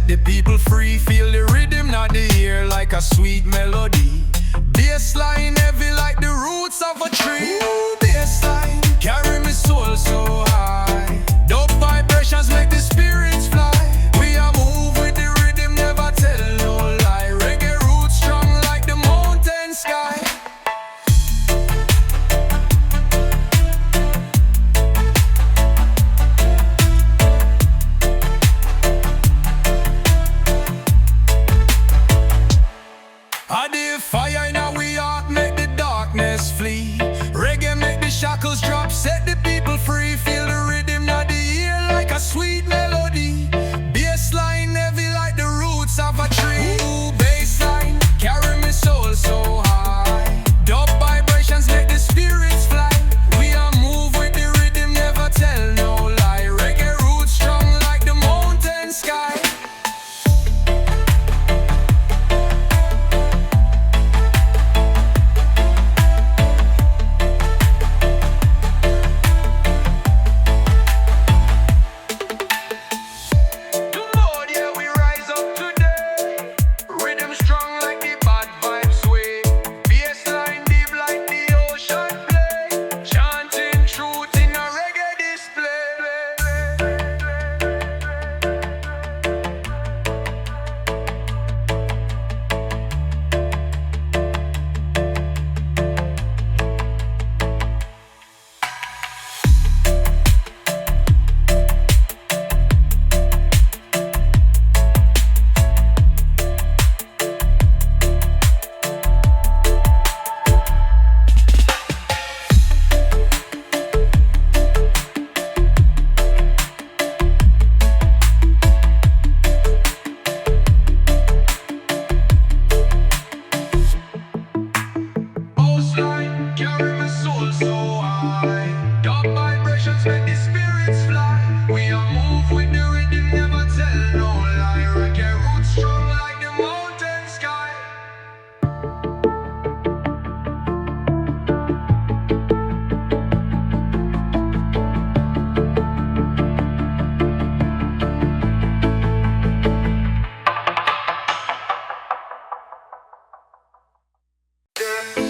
set the people free. Feel the rhythm, not the ear, like a sweet melody. Bassline heavy like the roots of a tree. Ooh, bassline carry me soul so high. Dope vibrations make the spirits fly. We are move with the rhythm, never tell no lie. Reggae roots strong like the mountain sky. I did fire in our heart, make the darkness flee. Reggae make the shackles drop, set the people free. Feel the rhythm, not the ear, like a sweet melody. Bassline heavy like the roots of a tree. Ooh, bassline carry me soul so high. Dub vibrations make the spirits fly. We are move with the rhythm, never tell no lie. Reggae roots strong like the mountain sky.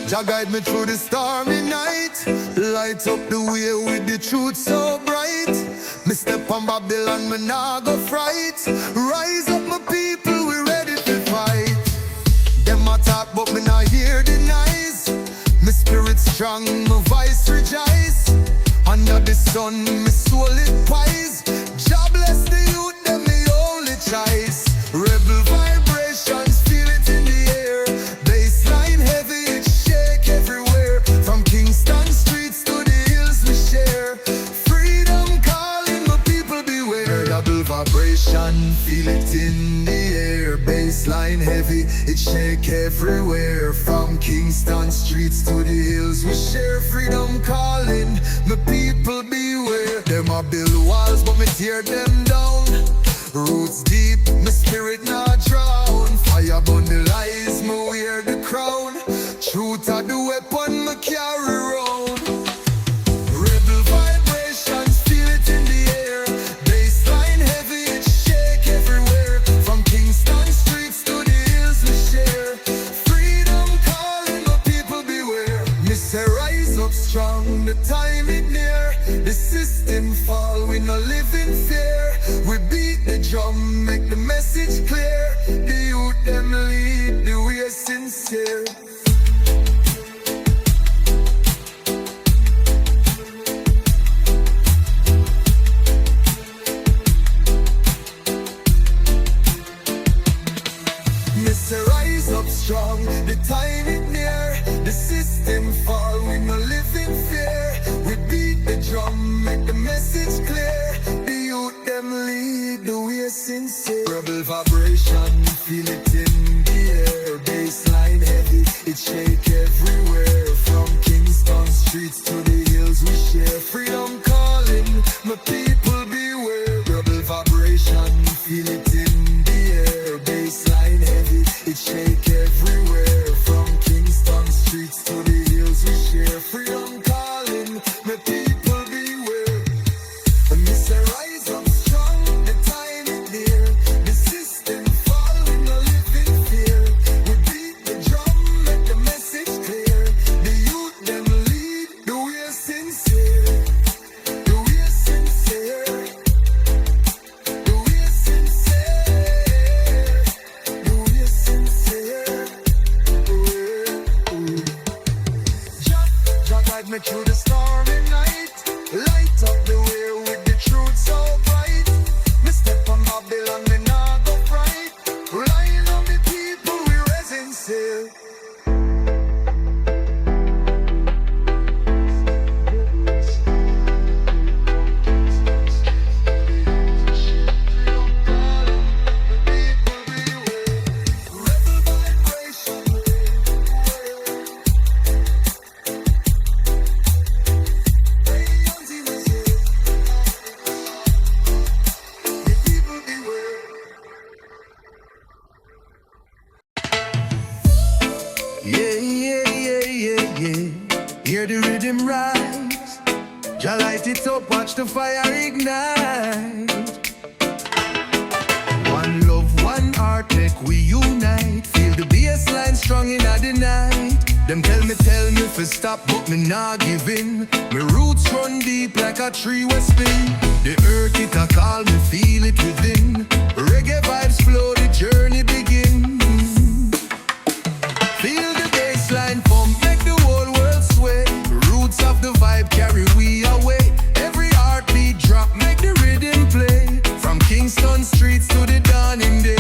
Jah guide me through the stormy night, light up the way with the truth so bright. Me step on Babylon, me nah go fright. Rise up my people, we ready to fight. Them a talk but me nah hear the noise. Me spirit strong, my voice rejoice. Under the sun, me soul it wise. Jah bless the youth, them me only choice. Rebel vibrations, feel it in the air. Bassline heavy, it shake everywhere. From Kingston streets to the hills we share. Freedom calling, my people beware. Double vibration, feel it in the air. Bassline heavy, it shake everywhere. From Kingston streets to the hills we share. Freedom calling, my people beware. Them a build walls but me tear them down. Roots deep, my spirit not drown. Fire burn the lies, me wear the crown. Truth are the weapon me carry round. Rebel vibrations, feel it in the air. Bassline heavy, it shake everywhere. From Kingston streets to the hills we share. Freedom calling, my people beware. Me say rise up strong, the time is near. The system fall, we no live in fear. We beat the drum, make the message clear. The youth them lead, the way sincere. Mr. Rise up strong, the time is near. The system fall, we no live in fear. We beat the drum, make the message clear. The youth them lead, the way sincere. Rebel vibration, feel it in the air. Bassline heavy, it shake everywhere. From Kingston streets to the hills we share. Freedom calling, my people beware. Rebel vibration, feel it in the air. Bassline heavy, it shake everywhere. From Kingston streets to the hills we share. Freedom calling, my people beware. And me say rise up strong, the time is near. The system me through the stormy night. Light up the way with the truth so bright. Me step on Babylon, me nah go fright. Relying on the people, we resin still. Hear the rhythm rise. Jah light it up, watch the fire ignite. One love, one heart, make we unite. Feel the bassline strong in the night. Them tell me fi stop, but me nah give in. Me roots run deep like a tree we spin. The earth it a call me, feel it within. Reggae vibes flow, the journey begin. Feel the bassline pump, make the whole world sway. Roots of the vibe carry we away. Every heartbeat drop, make the rhythm play. From Kingston streets to the dawning day.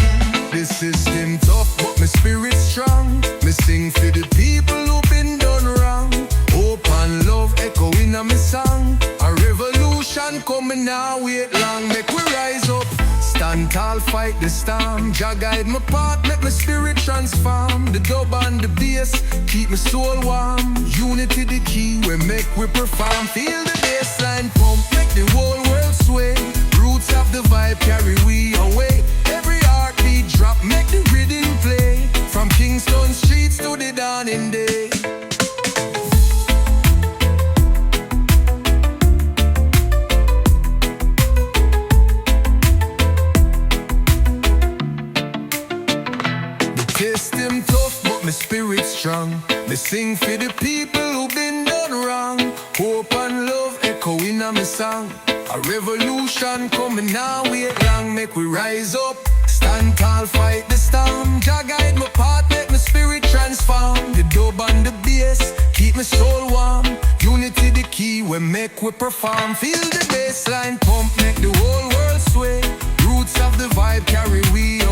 The system tough, but my spirit strong. Me sing for the people who been done wrong. Hope and love echoing on my song. A revolution coming now, wait long. Make we rise up, stand tall, fight the storm. Jah guide my path, make my spirit transform. The dub and the bass, keep my soul warm. Unity the key, we make we perform. Feel the bassline pump, make the whole world sway. Roots of the vibe carry we away. Every heartbeat drop, make the rhythm play. From Kingston streets to the dawning day. System tough, but my spirit strong. Me sing for the people who been done wrong. Hope and love echoing on my song. A revolution coming now, wait long. Make we rise up, stand tall, fight the storm. Jah guide my path, make my spirit transform. The dub and the bass, keep my soul warm. Unity the key, we make we perform. Feel the bassline pump, make the whole world sway. Roots of the vibe carry we